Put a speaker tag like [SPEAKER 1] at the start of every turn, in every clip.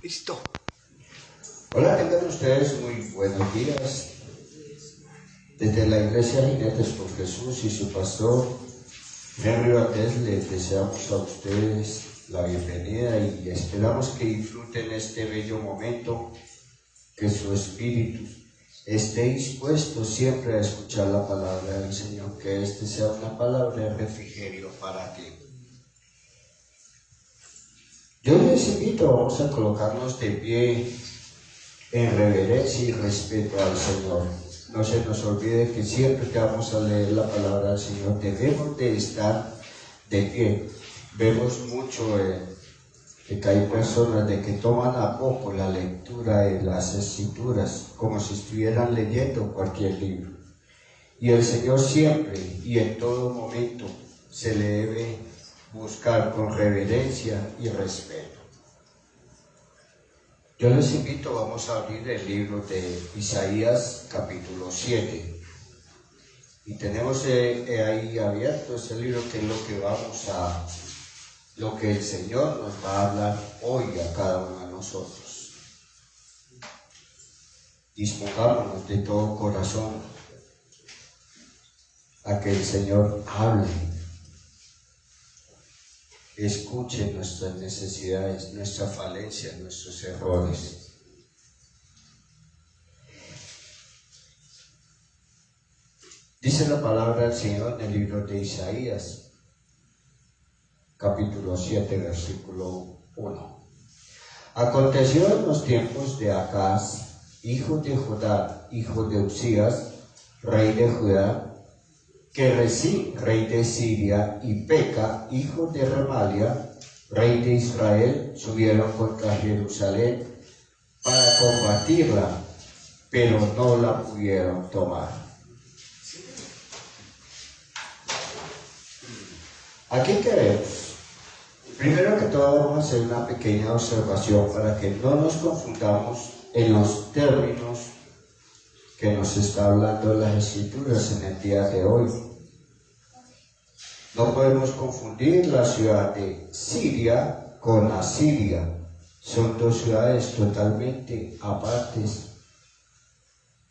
[SPEAKER 1] Listo.
[SPEAKER 2] Hola, tengan ustedes muy buenos días. Desde la Iglesia Jinetes por Jesús y su pastor Henry Bates les deseamos a ustedes la bienvenida y esperamos que disfruten este bello momento, que su espíritu esté dispuesto siempre a escuchar la palabra del Señor, que este sea una palabra de refrigerio para ti. Yo les invito, vamos a colocarnos de pie en reverencia y respeto al Señor. No se nos olvide que siempre que vamos a leer la palabra del Señor debemos de estar de pie. Vemos mucho que hay personas de que toman a poco la lectura de las escrituras como si estuvieran leyendo cualquier libro. Y el Señor siempre y en todo momento se le debe buscar con reverencia y respeto. Yo les invito, vamos a abrir el libro de Isaías capítulo 7 y tenemos ahí abierto ese libro, que es lo que el Señor nos va a hablar hoy a cada uno de nosotros. Dispongámonos de todo corazón a que el Señor hable, escuche nuestras necesidades, nuestras falencias, nuestros errores. Dice la palabra del Señor en el libro de Isaías, capítulo 7, versículo 1. Aconteció en los tiempos de Acaz, hijo de Jodá, hijo de Uzías, rey de Judá, que Resín, rey de Siria, y Peca, hijo de Remalia, rey de Israel, subieron contra Jerusalén para combatirla, pero no la pudieron tomar. Aquí que vemos, primero que todo vamos a hacer una pequeña observación para que no nos confundamos en los términos que nos está hablando las Escrituras en el día de hoy. No podemos confundir la ciudad de Siria con Asiria. Son dos ciudades totalmente apartes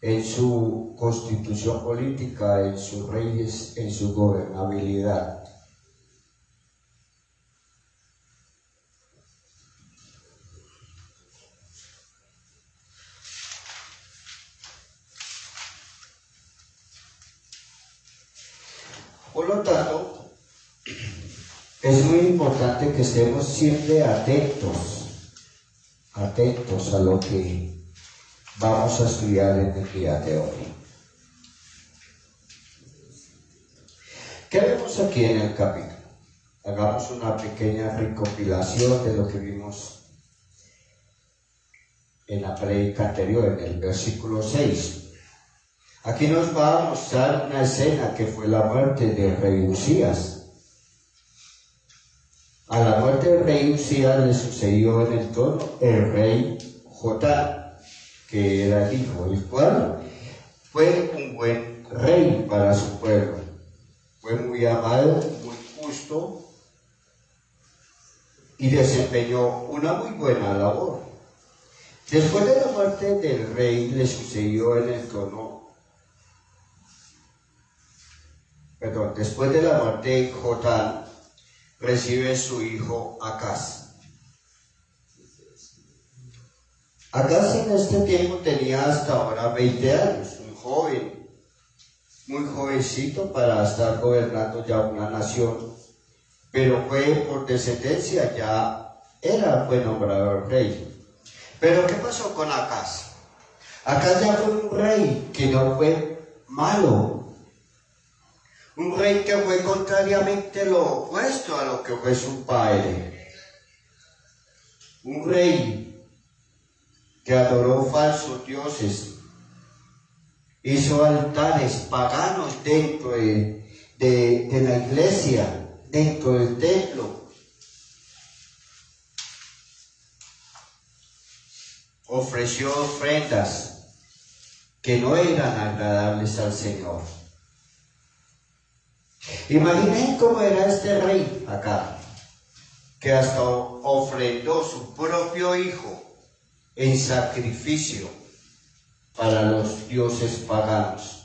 [SPEAKER 2] en su constitución política, en sus reyes, en su gobernabilidad. Por lo tanto, es muy importante que estemos siempre atentos a lo que vamos a estudiar en el día de hoy. ¿Qué vemos aquí en el capítulo? Hagamos una pequeña recopilación de lo que vimos en la prédica anterior, en el versículo 6. Aquí nos va a mostrar una escena que fue la muerte del rey Uzías. A la muerte del rey Uzías le sucedió en el trono el rey Jotam, que era el hijo, el cual fue un buen rey para su pueblo. Fue muy amado, muy justo y desempeñó una muy buena labor. Después de la muerte del rey le sucedió en el trono, después de la muerte de Jotam, recibe su hijo Acaz. Acaz en este tiempo tenía hasta ahora 20 años, un joven, muy jovencito para estar gobernando ya una nación, pero fue por descendencia, ya fue nombrado rey. Pero ¿qué pasó con Acaz? Acaz ya fue un rey que no fue malo, un rey que fue contrariamente lo opuesto a lo que fue su padre. Un rey que adoró falsos dioses, hizo altares paganos dentro de la iglesia, dentro del templo. Ofreció ofrendas que no eran agradables al Señor. Imaginen cómo era este rey acá, que hasta ofrendó su propio hijo en sacrificio para los dioses paganos.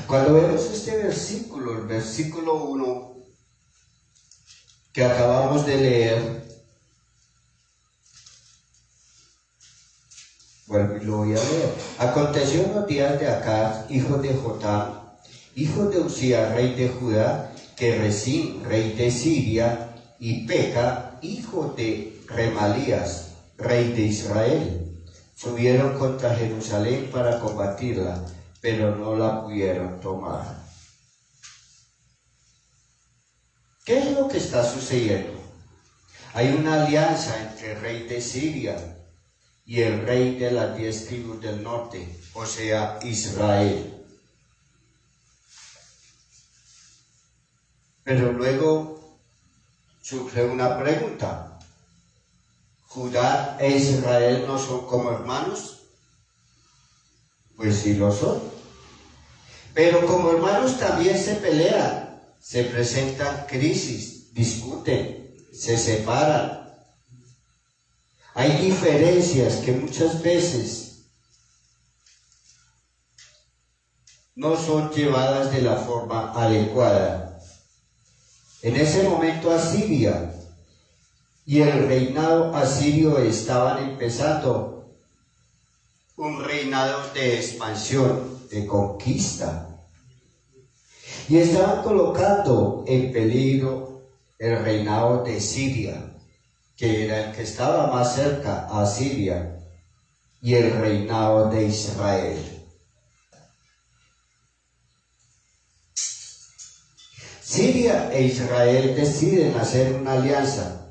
[SPEAKER 2] Cuando vemos este versículo, el versículo 1 que acabamos de leer, vuelvo y lo voy a leer. Aconteció en los días de Acaz, hijo de Jotam, hijo de Usías, rey de Judá, que Resín, rey de Siria, y Peca, hijo de Remalías, rey de Israel, subieron contra Jerusalén para combatirla, pero no la pudieron tomar. ¿Qué es lo que está sucediendo? Hay una alianza entre el rey de Siria y el rey de las 10 tribus del norte, o sea, Israel. Pero luego surge una pregunta. ¿Judá e Israel no son como hermanos? Pues sí lo son. Pero como hermanos también se pelean, se presentan crisis, discuten, se separan. Hay diferencias que muchas veces no son llevadas de la forma adecuada. En ese momento Asiria y el reinado asirio estaban empezando un reinado de expansión, de conquista. Y estaban colocando en peligro el reinado de Siria, que era el que estaba más cerca a Siria, y el reinado de Israel. Siria e Israel deciden hacer una alianza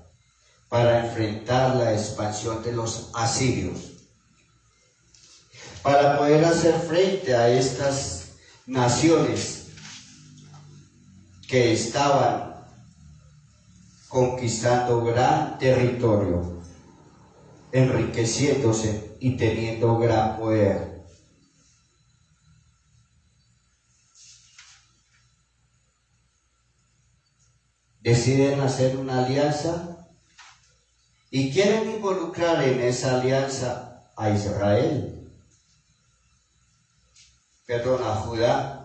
[SPEAKER 2] para enfrentar la expansión de los asirios. Para poder hacer frente a estas naciones que estaban conquistando gran territorio, enriqueciéndose y teniendo gran poder. Deciden hacer una alianza y quieren involucrar en esa alianza a Israel, a Judá.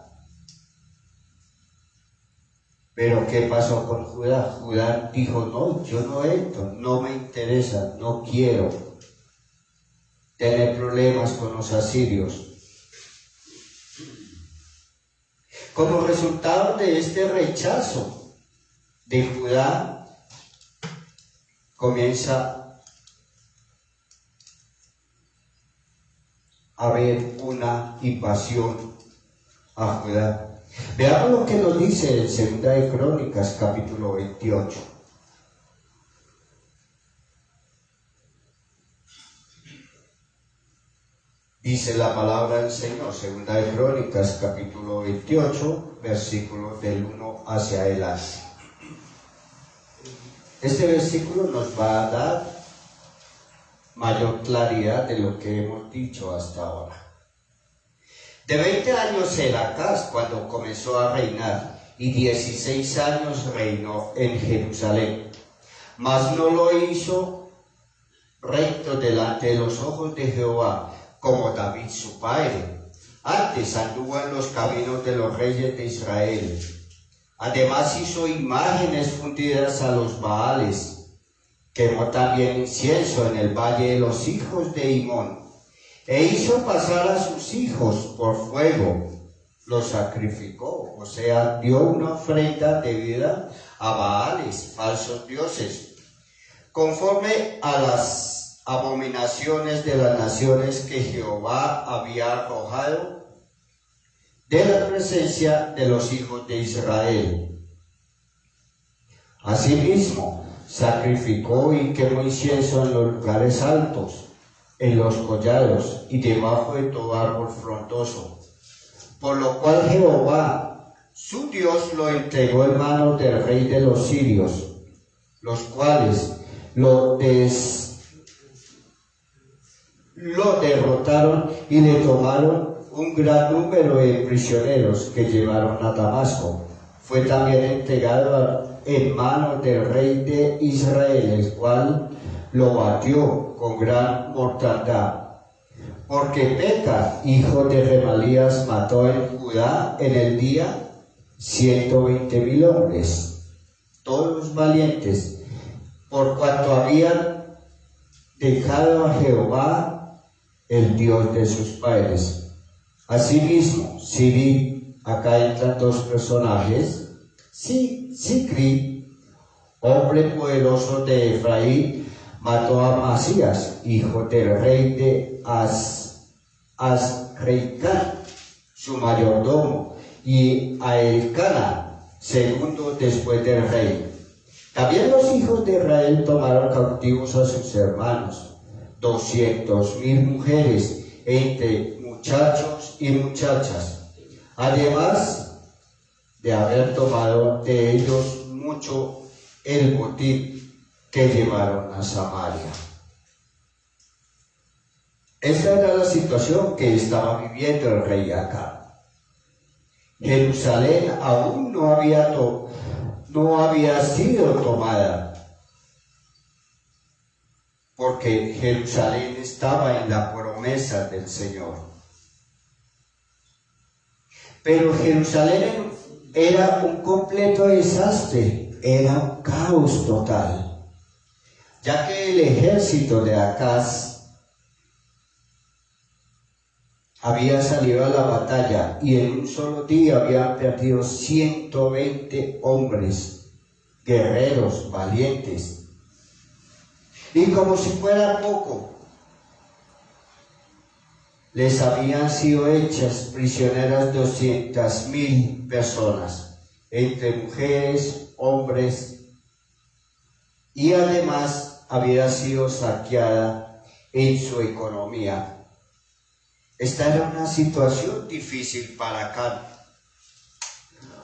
[SPEAKER 2] Pero ¿qué pasó con Judá? Judá dijo, no, yo no entro, no me interesa, no quiero tener problemas con los asirios. Como resultado de este rechazo de Judá, comienza a haber una invasión a Judá. Veamos lo que nos dice en Segunda de Crónicas, capítulo 28. Dice la palabra del Señor, Segunda de Crónicas, capítulo 28, versículos del 1 hacia adelante. Este versículo nos va a dar mayor claridad de lo que hemos dicho hasta ahora. De 20 años era Acaz cuando comenzó a reinar, y 16 años reinó en Jerusalén. Mas no lo hizo recto delante de los ojos de Jehová, como David su padre. Antes anduvo en los caminos de los reyes de Israel. Además hizo imágenes fundidas a los Baales. Quemó también incienso en el valle de los hijos de Himón. E hizo pasar a sus hijos por fuego, los sacrificó, o sea, dio una ofrenda debida a Baales, falsos dioses, conforme a las abominaciones de las naciones que Jehová había arrojado de la presencia de los hijos de Israel. Asimismo, sacrificó y quemó incienso en los lugares altos, en los collados y debajo de todo árbol frondoso, por lo cual Jehová, su Dios, lo entregó en manos del rey de los sirios, los cuales lo derrotaron y le tomaron un gran número de prisioneros que llevaron a Damasco. Fue también entregado en manos del rey de Israel, el cual lo batió con gran mortandad. Porque Peca, hijo de Remalías, mató en Judá en el día 120,000 hombres, todos valientes, por cuanto habían dejado a Jehová, el Dios de sus padres. Asimismo, Sibí, acá entran dos personajes, Sicri, hombre poderoso de Efraín, mató a Masías, hijo del rey de Azreicán, su mayordomo, y a Elcana, segundo después del rey. También los hijos de Israel tomaron cautivos a sus hermanos, 200,000 mujeres, entre muchachos y muchachas, además de haber tomado de ellos mucho el botín que llevaron a Samaria. Esta era la situación que estaba viviendo el rey Acab. Jerusalén aún no había sido tomada, porque Jerusalén estaba en la promesa del Señor. Pero Jerusalén era un completo desastre, era un caos total, ya que el ejército de Acaz había salido a la batalla y en un solo día habían perdido 120 hombres, guerreros, valientes. Y como si fuera poco, les habían sido hechas prisioneras 200,000 personas, entre mujeres, hombres, y además había sido saqueada en su economía. Esta era una situación difícil para Acab,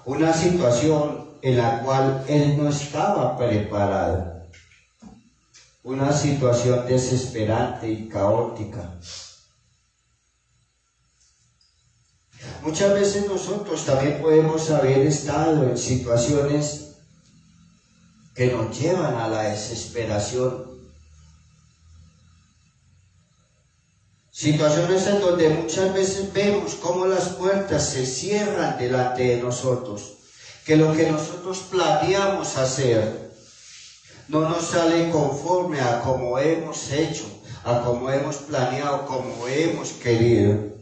[SPEAKER 2] una situación en la cual él no estaba preparado, una situación desesperante y caótica. Muchas veces nosotros también podemos haber estado en situaciones que nos llevan a la desesperación. Situaciones en donde muchas veces vemos cómo las puertas se cierran delante de nosotros, que lo que nosotros planeamos hacer no nos sale conforme a como hemos hecho, a como hemos planeado, como hemos querido.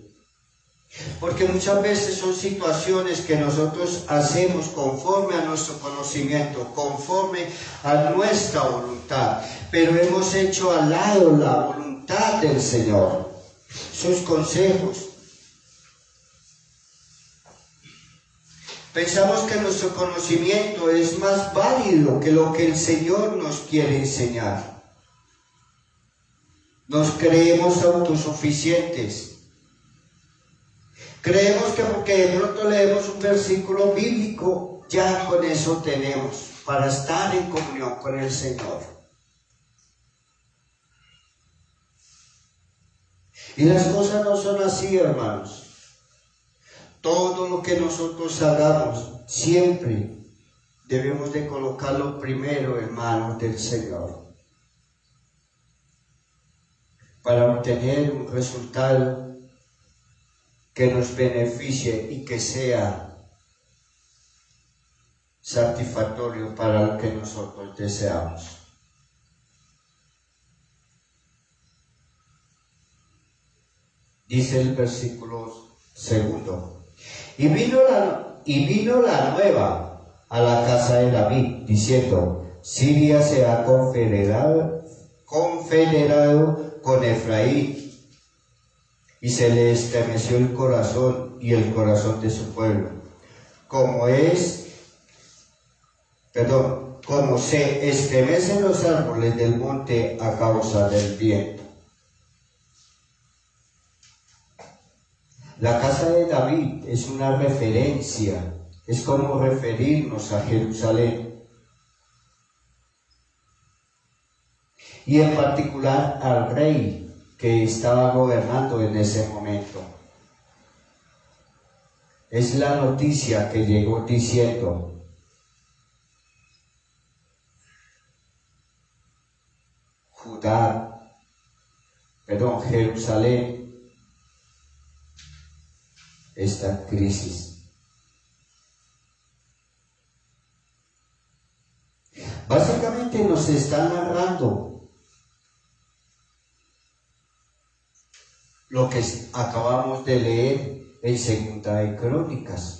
[SPEAKER 2] Porque muchas veces son situaciones que nosotros hacemos conforme a nuestro conocimiento, conforme a nuestra voluntad, pero hemos hecho al lado la voluntad del Señor, sus consejos. Pensamos que nuestro conocimiento es más válido que lo que el Señor nos quiere enseñar. Nos creemos autosuficientes. Creemos que porque de pronto leemos un versículo bíblico, ya con eso tenemos para estar en comunión con el Señor. Y las cosas no son así, hermanos. Todo lo que nosotros hagamos, siempre debemos de colocarlo primero en manos del Señor, para obtener un resultado que nos beneficie y que sea satisfactorio para lo que nosotros deseamos. Dice el versículo 2: y vino la nueva a la casa de David, diciendo: Siria se ha confederado con Efraín. Y se le estremeció el corazón y el corazón de su pueblo, como se estremecen los árboles del monte a causa del viento. La casa de David es una referencia, es como referirnos a Jerusalén, y en particular al rey que estaba gobernando en ese momento. Es la noticia que llegó diciendo: Jerusalén está en crisis. Básicamente nos está narrando lo que acabamos de leer en Segunda de Crónicas.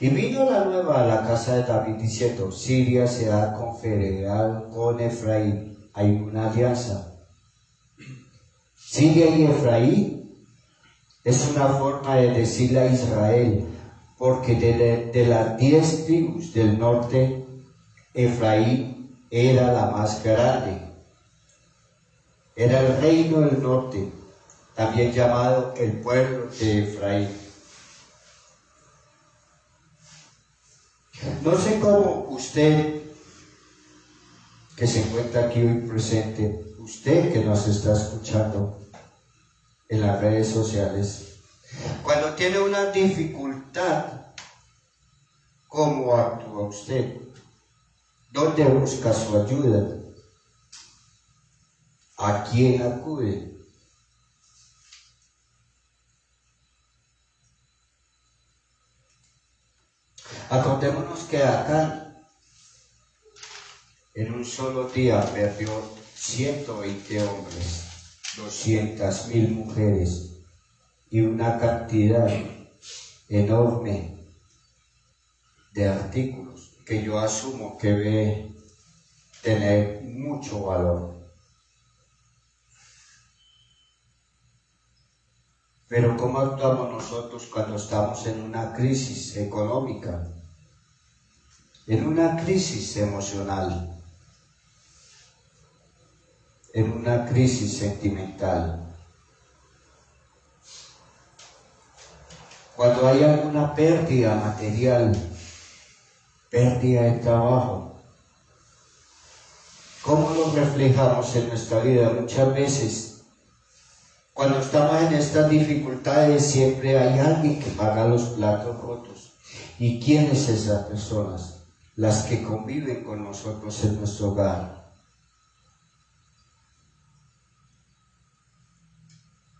[SPEAKER 2] Y vino la nueva a la casa de David diciendo: Siria se ha confederado con Efraín. Hay una alianza. Siria y Efraín es una forma de decirle a Israel, porque de las 10 tribus del norte, Efraín era la más grande. Era el reino del norte, también llamado el pueblo de Efraín. No sé cómo usted, que se encuentra aquí hoy presente, usted que nos está escuchando en las redes sociales, cuando tiene una dificultad, ¿cómo actúa usted? ¿Dónde busca su ayuda? ¿A quién acude? Acordémonos que Acán en un solo día perdió 120 hombres, 200,000 mujeres y una cantidad enorme de artículos que yo asumo que debe tener mucho valor. Pero ¿cómo actuamos nosotros cuando estamos en una crisis económica, en una crisis emocional, en una crisis sentimental? Cuando hay alguna pérdida material, pérdida de trabajo, ¿cómo lo reflejamos en nuestra vida? Muchas veces, cuando estamos en estas dificultades, siempre hay alguien que paga los platos rotos. ¿Y quiénes esas personas? Las que conviven con nosotros en nuestro hogar.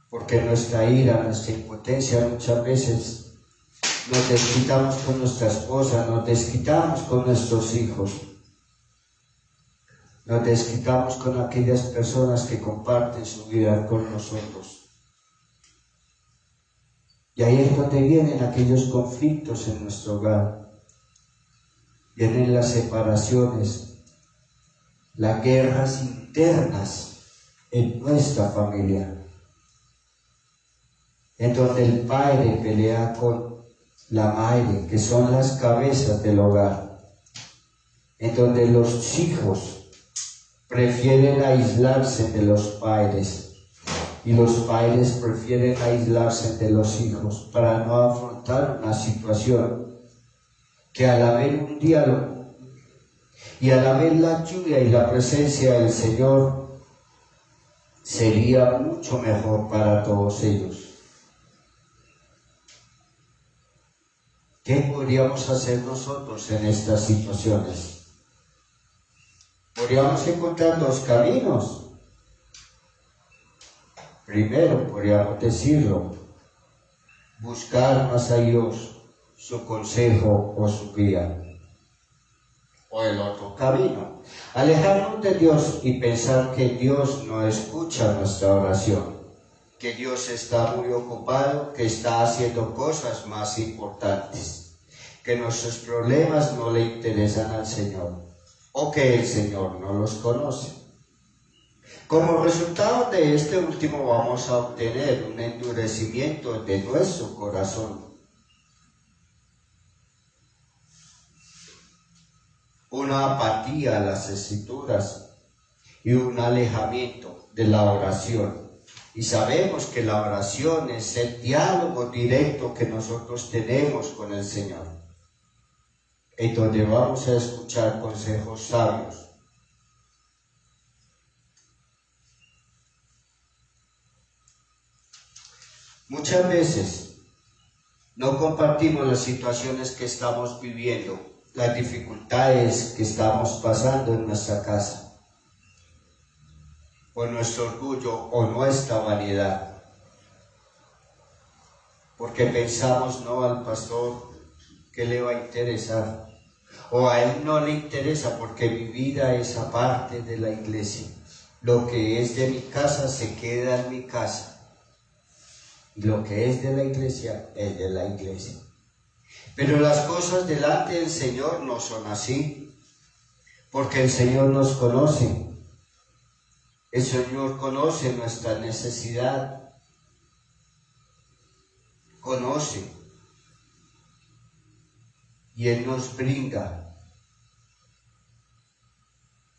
[SPEAKER 2] Porque nuestra ira, nuestra impotencia, muchas veces nos desquitamos con nuestra esposa, nos desquitamos con nuestros hijos, nos desquitamos con aquellas personas que comparten su vida con nosotros. Y ahí es donde vienen aquellos conflictos en nuestro hogar. Vienen las separaciones, las guerras internas en nuestra familia, en donde el padre pelea con la madre, que son las cabezas del hogar, en donde los hijos prefieren aislarse de los padres y los padres prefieren aislarse de los hijos para no afrontar una situación que al haber un diálogo y al haber la lluvia y la presencia del Señor sería mucho mejor para todos ellos. ¿Qué podríamos hacer nosotros en estas situaciones? Podríamos encontrar dos caminos. Primero, podríamos decirlo, buscar más a Dios, su consejo o su guía. O el otro camino, alejarnos de Dios y pensar que Dios no escucha nuestra oración, que Dios está muy ocupado, que está haciendo cosas más importantes, que nuestros problemas no le interesan al Señor, o que el Señor no los conoce. Como resultado de este último vamos a obtener un endurecimiento de nuestro corazón, una apatía a las Escrituras y un alejamiento de la oración. Y sabemos que la oración es el diálogo directo que nosotros tenemos con el Señor, en donde vamos a escuchar consejos sabios. Muchas veces No compartimos las situaciones que estamos viviendo, las dificultades que estamos pasando en nuestra casa, por nuestro orgullo o nuestra vanidad, porque pensamos, no, al pastor, ¿qué le va a interesar? O a él no le interesa porque mi vida es aparte de la iglesia. Lo que es de mi casa se queda en mi casa. Y lo que es de la iglesia es de la iglesia. Pero las cosas delante del Señor no son así, porque el Señor nos conoce. El Señor conoce nuestra necesidad, conoce, y Él nos brinda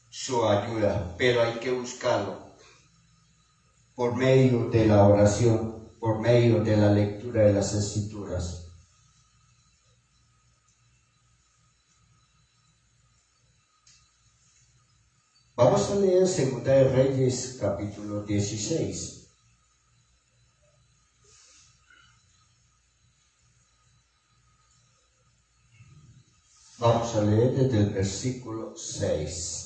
[SPEAKER 2] su ayuda, pero hay que buscarlo por medio de la oración, por medio de la lectura de las Escrituras. Vamos a leer 2 de Reyes, capítulo 16. Vamos a leer desde el versículo 6.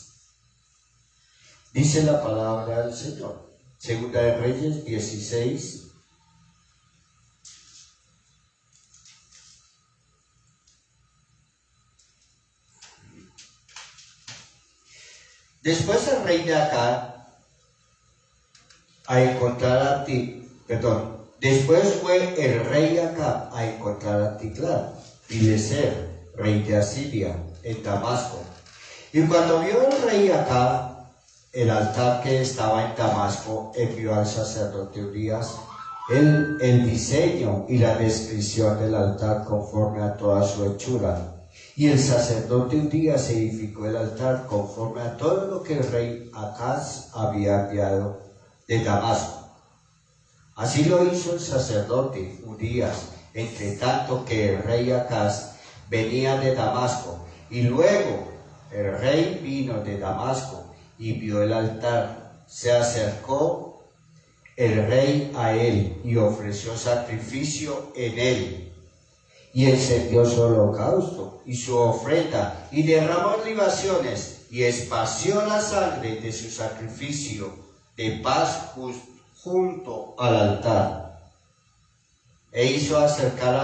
[SPEAKER 2] Dice la palabra del Señor. 2 de Reyes 16. Después el rey de Acab después fue el rey de Acab a encontrar a Tiglat-Pileser, rey de Asiria, en Damasco. Y cuando vio el rey Acab el altar que estaba en Damasco, envió al sacerdote Urías el diseño y la descripción del altar conforme a toda su hechura. Y el sacerdote Urías edificó el altar conforme a todo lo que el rey Acaz había enviado de Damasco. Así lo hizo el sacerdote Urías, entre tanto que el rey Acaz venía de Damasco. Y luego el rey vino de Damasco y vio el altar. Se acercó el rey a él y ofreció sacrificio en él. Y encendió su holocausto y su ofrenda, y derramó libaciones, y esparció la sangre de su sacrificio de paz junto al altar. E hizo acercar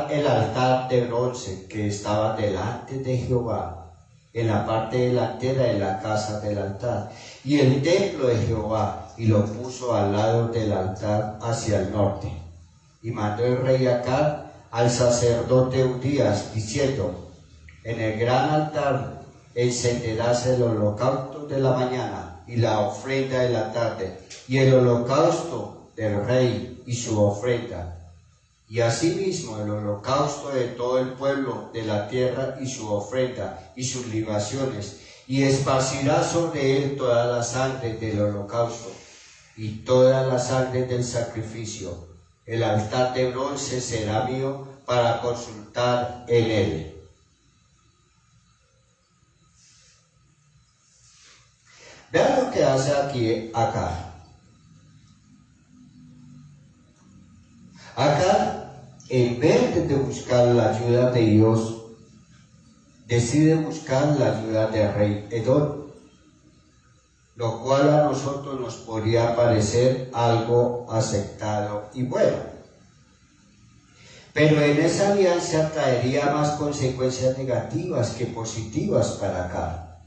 [SPEAKER 2] el altar de bronce que estaba delante de Jehová, en la parte delantera de la casa del altar, y el templo de Jehová, y lo puso al lado del altar hacia el norte. Y mandó el rey Acab al sacerdote Urías, diciendo: en el gran altar encenderás el holocausto de la mañana y la ofrenda de la tarde, y el holocausto del rey y su ofrenda, y asimismo el holocausto de todo el pueblo de la tierra y su ofrenda y sus libaciones, y esparcirás sobre él toda la sangre del holocausto y toda la sangre del sacrificio. El altar de bronce será mío para consultar en él. Vean lo que hace aquí Acab. Acab, en vez de buscar la ayuda de Dios, decide buscar la ayuda del rey Edom, lo cual a nosotros nos podría parecer algo aceptado y bueno. Pero en esa alianza traería más consecuencias negativas que positivas para Acab.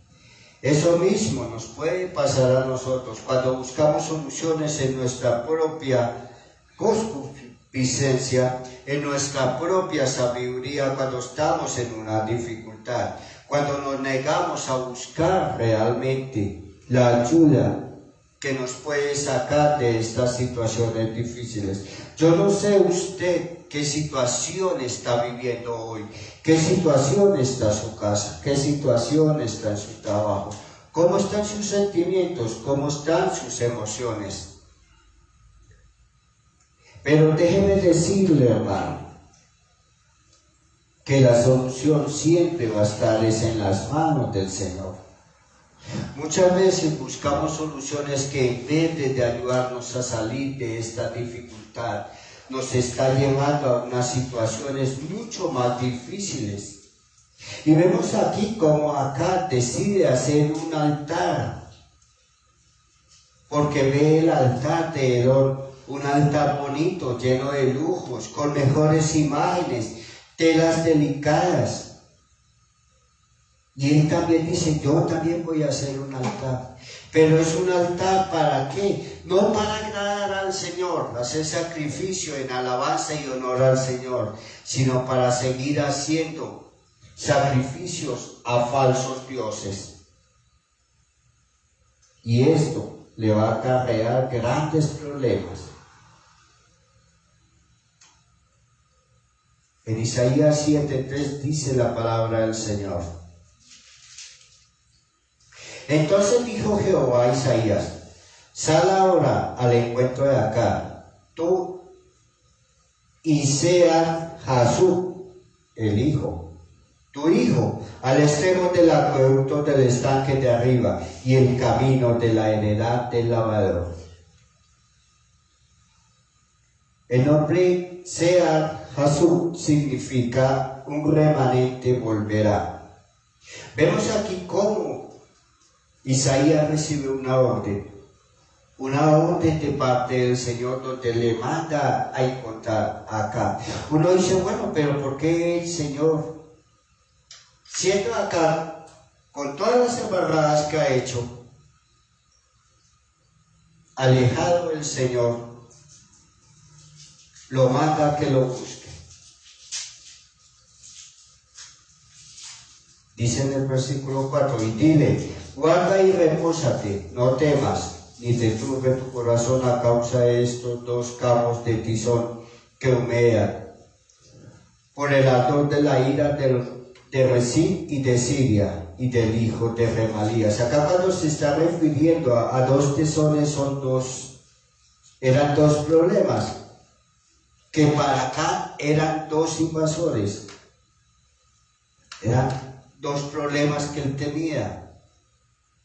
[SPEAKER 2] Eso mismo nos puede pasar a nosotros cuando buscamos soluciones en nuestra propia concupiscencia, en nuestra propia sabiduría, cuando estamos en una dificultad, cuando nos negamos a buscar realmente la ayuda que nos puede sacar de estas situaciones difíciles. Yo no sé usted qué situación está viviendo hoy, qué situación está en su casa, qué situación está en su trabajo, cómo están sus sentimientos, cómo están sus emociones. Pero déjeme decirle, hermano, que la solución siempre va a estar en las manos del Señor. Muchas veces buscamos soluciones que en vez de ayudarnos a salir de esta dificultad, nos está llevando a unas situaciones mucho más difíciles. Y vemos aquí como Acab decide hacer un altar, porque ve el altar de Edom, un altar bonito, lleno de lujos, con mejores imágenes, telas delicadas. Y él también dice, yo también voy a hacer un altar. Pero es un altar ¿para qué? No para agradar al Señor, hacer sacrificio en alabanza y honor al Señor, sino para seguir haciendo sacrificios a falsos dioses. Y esto le va a acarrear grandes problemas. En Isaías 7:3 dice la palabra del Señor. Entonces dijo Jehová a Isaías, sal ahora al encuentro de Acab, tú y Sear-Jasub, el hijo, tu hijo, al extremo del acueducto del estanque de arriba y el camino de la heredad del lavador. El nombre Sear-Jasub significa un remanente volverá. Vemos aquí cómo Isaías recibe una orden de parte del Señor donde le manda a encontrar acá. Uno dice, bueno, pero ¿por qué el Señor, siendo acá, con todas las embarradas que ha hecho, alejado del Señor, lo manda a que lo busque? Dice en el versículo 4, y dile, guarda y repósate, no temas, ni te turbe tu corazón a causa de estos dos cabos de tizón que humean, por el ardor de la ira de Rezín y de Siria y del hijo de Remalías. Acá cuando se está refiriendo a dos tizones eran dos problemas, que para acá eran dos invasores, eran dos problemas que él tenía.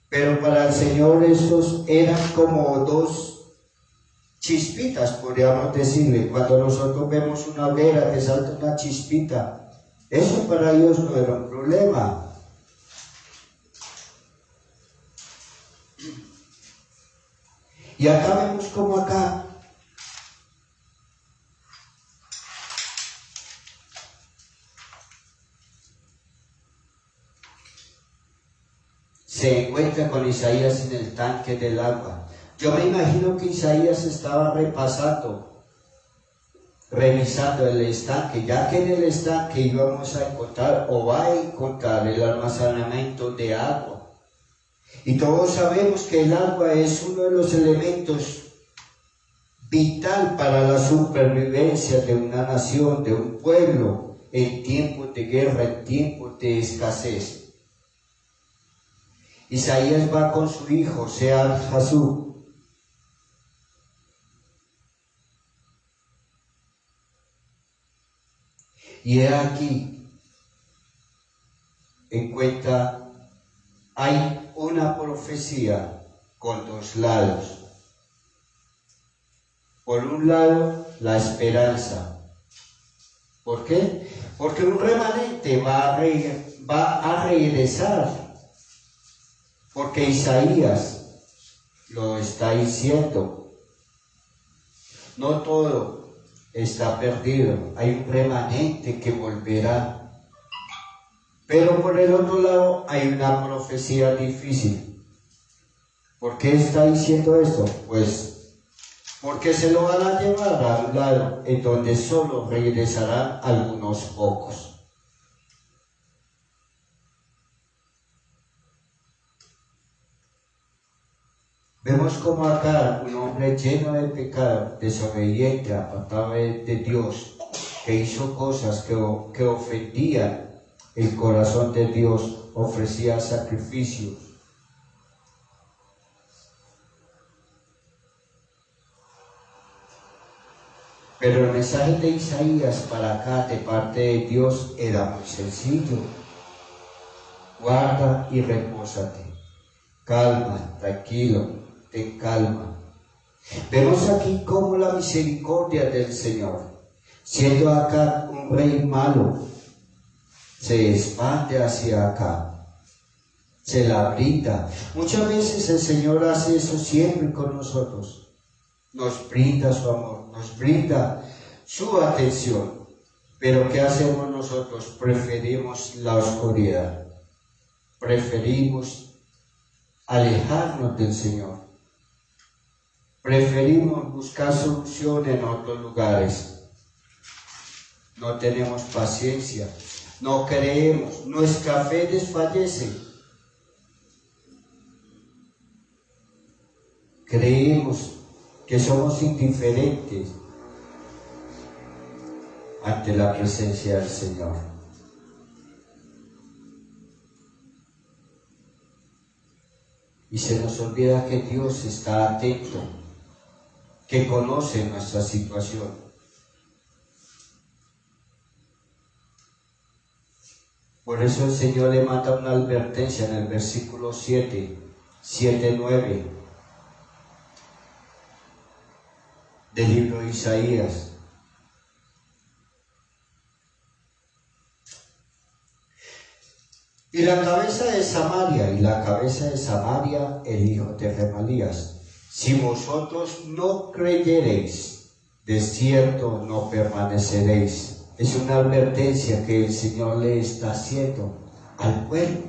[SPEAKER 2] Pero para el Señor estos eran como dos chispitas, podríamos decirle. Cuando nosotros vemos una hoguera que salta una chispita, eso para ellos no era un problema. Y acá vemos como acá se encuentra con Isaías en el tanque del agua. Yo me imagino que Isaías estaba revisando el estanque, ya que en el estanque íbamos a encontrar o va a encontrar el almacenamiento de agua. Y todos sabemos que el agua es uno de los elementos vital para la supervivencia de una nación, de un pueblo, en tiempos de guerra, en tiempos de escasez. Isaías va con su hijo, Sear-Jasub. Y he aquí, encuentra, hay una profecía con dos lados. Por un lado, la esperanza. ¿Por qué? Porque un remanente va a regresar. Porque Isaías lo está diciendo. No todo está perdido. Hay un remanente que volverá. Pero por el otro lado hay una profecía difícil. ¿Por qué está diciendo esto? Pues porque se lo van a llevar a un lado en donde solo regresarán algunos pocos. Vemos como acá un hombre lleno de pecado, desobediente, apartado de Dios, que hizo cosas que ofendían el corazón de Dios, ofrecía sacrificios. Pero el mensaje de Isaías para acá de parte de Dios era muy sencillo. Guarda y repósate. calma, tranquilo, ten calma. Vemos aquí cómo la misericordia del Señor, siendo acá un rey malo, se expande hacia acá, se la brinda. Muchas veces el Señor hace eso siempre con nosotros. Nos brinda su amor, nos brinda su atención. Pero ¿qué hacemos nosotros? Preferimos la oscuridad. Preferimos alejarnos del Señor. Preferimos buscar solución en otros lugares. No tenemos paciencia. No creemos. Nuestra fe desfallece. Creemos que somos indiferentes ante la presencia del Señor. Y se nos olvida que Dios está atento, que conoce nuestra situación. Por eso el Señor le manda una advertencia en el versículo 7:9 del libro de Isaías. Y la cabeza de Samaria el hijo de Remalías. Si vosotros no creyereis, de cierto no permaneceréis. Es una advertencia que el Señor le está haciendo al pueblo.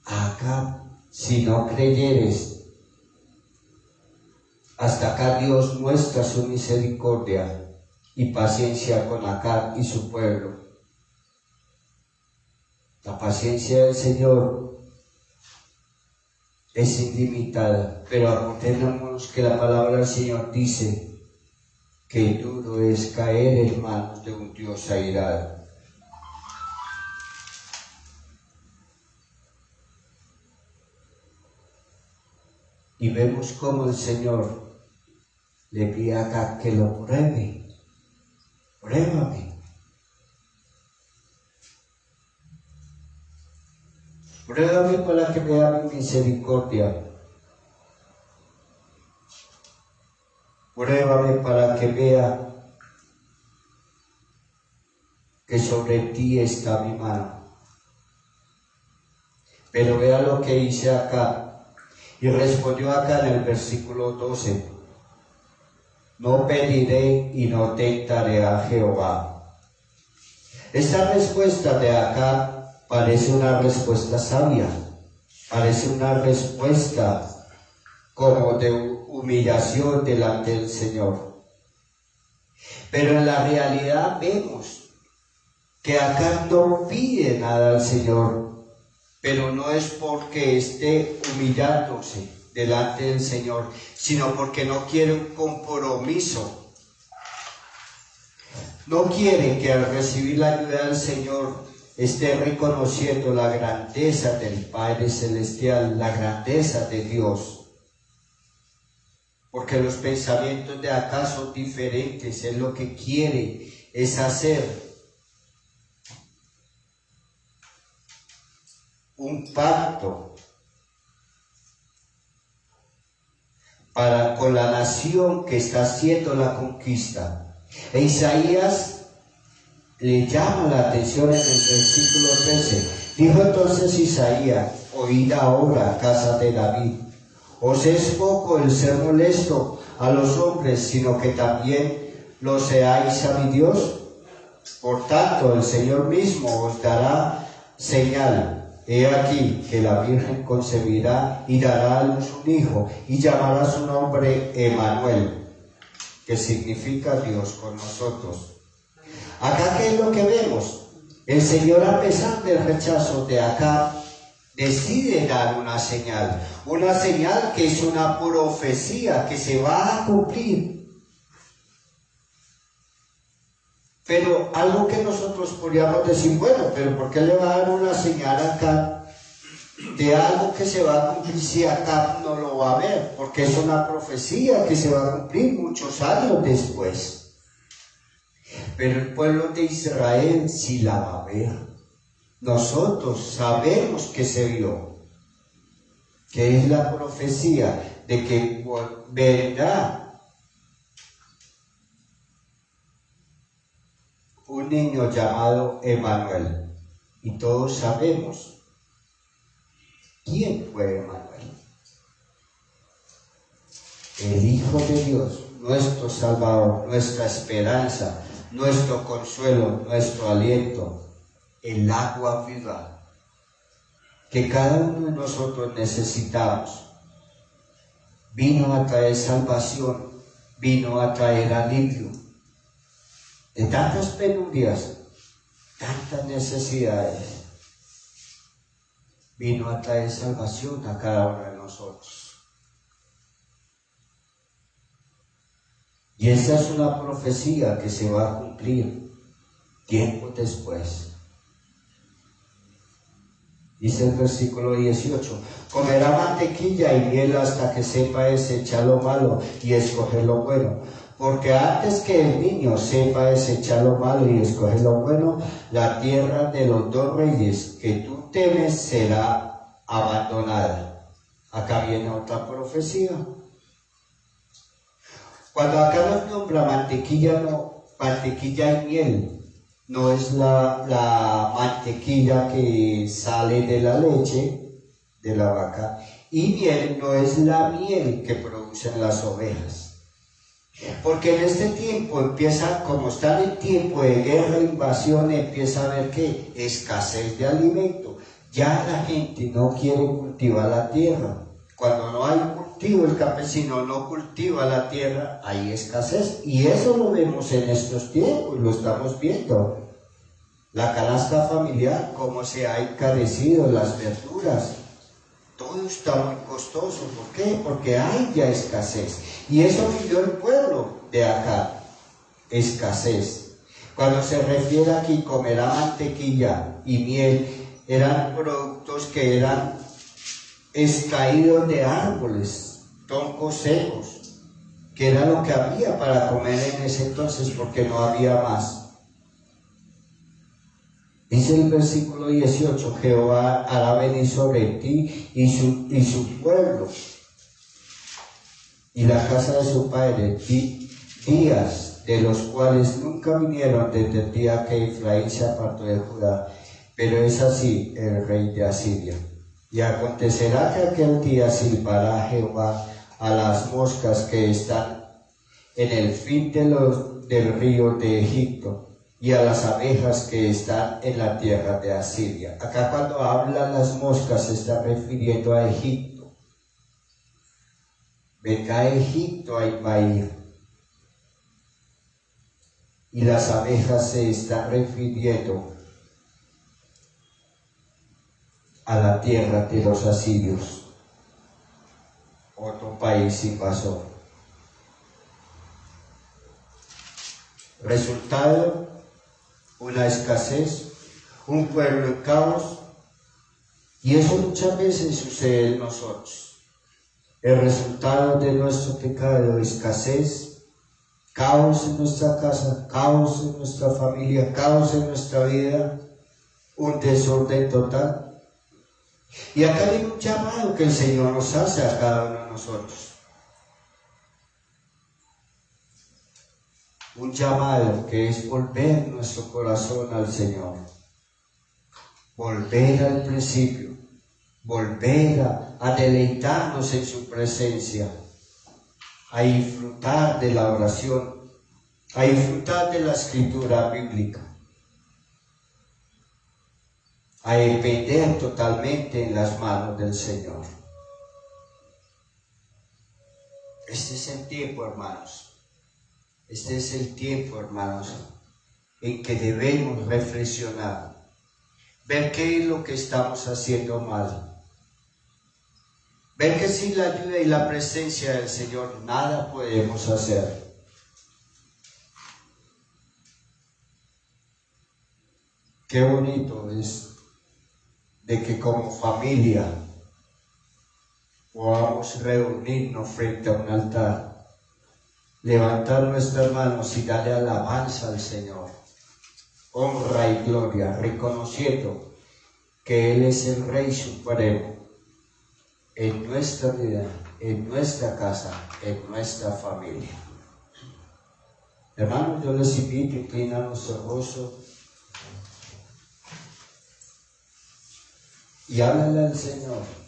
[SPEAKER 2] Acá, si no creyeres, hasta acá Dios muestra su misericordia y paciencia con Acab y su pueblo. La paciencia del Señor es ilimitada, pero acordémonos que la palabra del Señor dice que duro es caer en manos de un Dios airado. Y vemos cómo el Señor le pide a Acab que lo pruebe. Pruébame. Pruébame para que vea mi misericordia. Pruébame para que vea que sobre ti está mi mano. Pero vea lo que dice acá. Y respondió acá en el versículo 12. No pediré y no tentaré a Jehová. Esta respuesta de acá parece una respuesta sabia, parece una respuesta como de humillación delante del Señor. Pero en la realidad vemos que acá no pide nada al Señor, pero no es porque esté humillándose delante del Señor, sino porque no quiere un compromiso. No quiere que al recibir la ayuda del Señor esté reconociendo la grandeza del Padre Celestial, la grandeza de Dios. Porque los pensamientos de acá son diferentes. Él lo que quiere es hacer un pacto con la nación que está haciendo la conquista. E Isaías le llama la atención en el versículo 13. Dijo entonces Isaías: oíd ahora, casa de David, os es poco el ser molesto a los hombres, sino que también lo seáis a mi Dios. Por tanto, el Señor mismo os dará señal. He aquí que la Virgen concebirá y dará a luz un hijo, y llamará su nombre Emmanuel, que significa Dios con nosotros. Acá, ¿qué es lo que vemos? El Señor, a pesar del rechazo de Acab, decide dar una señal que es una profecía que se va a cumplir. Pero algo que nosotros podríamos decir, bueno, pero ¿por qué le va a dar una señal a Acab de algo que se va a cumplir si Acab no lo va a ver? Porque es una profecía que se va a cumplir muchos años después. Pero el pueblo de Israel sí la va a ver. Nosotros sabemos que se vio. que es la profecía de que vendrá un niño llamado Emmanuel. Y todos sabemos quién fue Emmanuel. El Hijo de Dios, nuestro Salvador, nuestra esperanza, nuestro consuelo, nuestro aliento, el agua viva que cada uno de nosotros necesitamos. Vino a traer salvación, vino a traer alivio de tantas penurias, tantas necesidades. Vino a traer salvación a cada uno de nosotros. Y esa es una profecía que se va a cumplir tiempo después. Dice el versículo 18, comerá mantequilla y miel hasta que sepa desechar lo malo y escoger lo bueno. Porque antes que el niño sepa desechar lo malo y escoger lo bueno, la tierra de los dos reyes que tú temes será abandonada. Acá viene otra profecía. Cuando acá nos nombra mantequilla y miel, no es la mantequilla que sale de la leche de la vaca, y miel no es la miel que producen las ovejas. Porque en este tiempo empieza, como está en el tiempo de guerra e invasión, empieza a haber ¿qué? Escasez de alimento. Ya la gente no quiere cultivar la tierra. Cuando no hay cultivo, el campesino no cultiva la tierra, hay escasez. Y eso lo vemos en estos tiempos, lo estamos viendo. La canasta familiar, cómo se ha encarecido, las verduras. Todo está muy costoso. ¿Por qué? Porque hay ya escasez. Y eso vivió el pueblo de acá. Escasez. Cuando se refiere aquí, comerá mantequilla y miel, eran productos que eran extraídos de árboles, troncos secos, que era lo que había para comer en ese entonces, porque no había más. Dice el versículo 18, Jehová hará venir sobre ti y su pueblo y la casa de su padre días de los cuales nunca vinieron desde el día que Efraín se apartó de Judá, pero es así el rey de Asiria. Y acontecerá que aquel día silbará Jehová a las moscas que están en el fin del río de Egipto, y a las abejas que están en la tierra de Asiria. Acá cuando hablan las moscas se está refiriendo a Egipto. Vendrá Egipto a invadir. Y las abejas se están refiriendo a la tierra de los asirios, otro país invasor. Resultado, una escasez, un pueblo en caos, y eso muchas veces sucede en nosotros. El resultado de nuestro pecado, escasez, caos en nuestra casa, caos en nuestra familia, caos en nuestra vida, un desorden total. Y acá hay un llamado que el Señor nos hace a cada uno de nosotros. Un llamado que es volver nuestro corazón al Señor. Volver al principio. Volver a deleitarnos en su presencia. A disfrutar de la oración. A disfrutar de la escritura bíblica. A depender totalmente en las manos del Señor. Este es el tiempo, hermanos. Este es el tiempo, hermanos, en que debemos reflexionar, ver qué es lo que estamos haciendo mal, ver que sin la ayuda y la presencia del Señor nada podemos hacer. Qué bonito es de que como familia podamos reunirnos frente a un altar, levantar nuestras manos y darle alabanza al Señor, honra y gloria, reconociendo que Él es el Rey Supremo, en nuestra vida, en nuestra casa, en nuestra familia. Hermanos, yo les invito a inclinar nuestro rostro y háblale al Señor.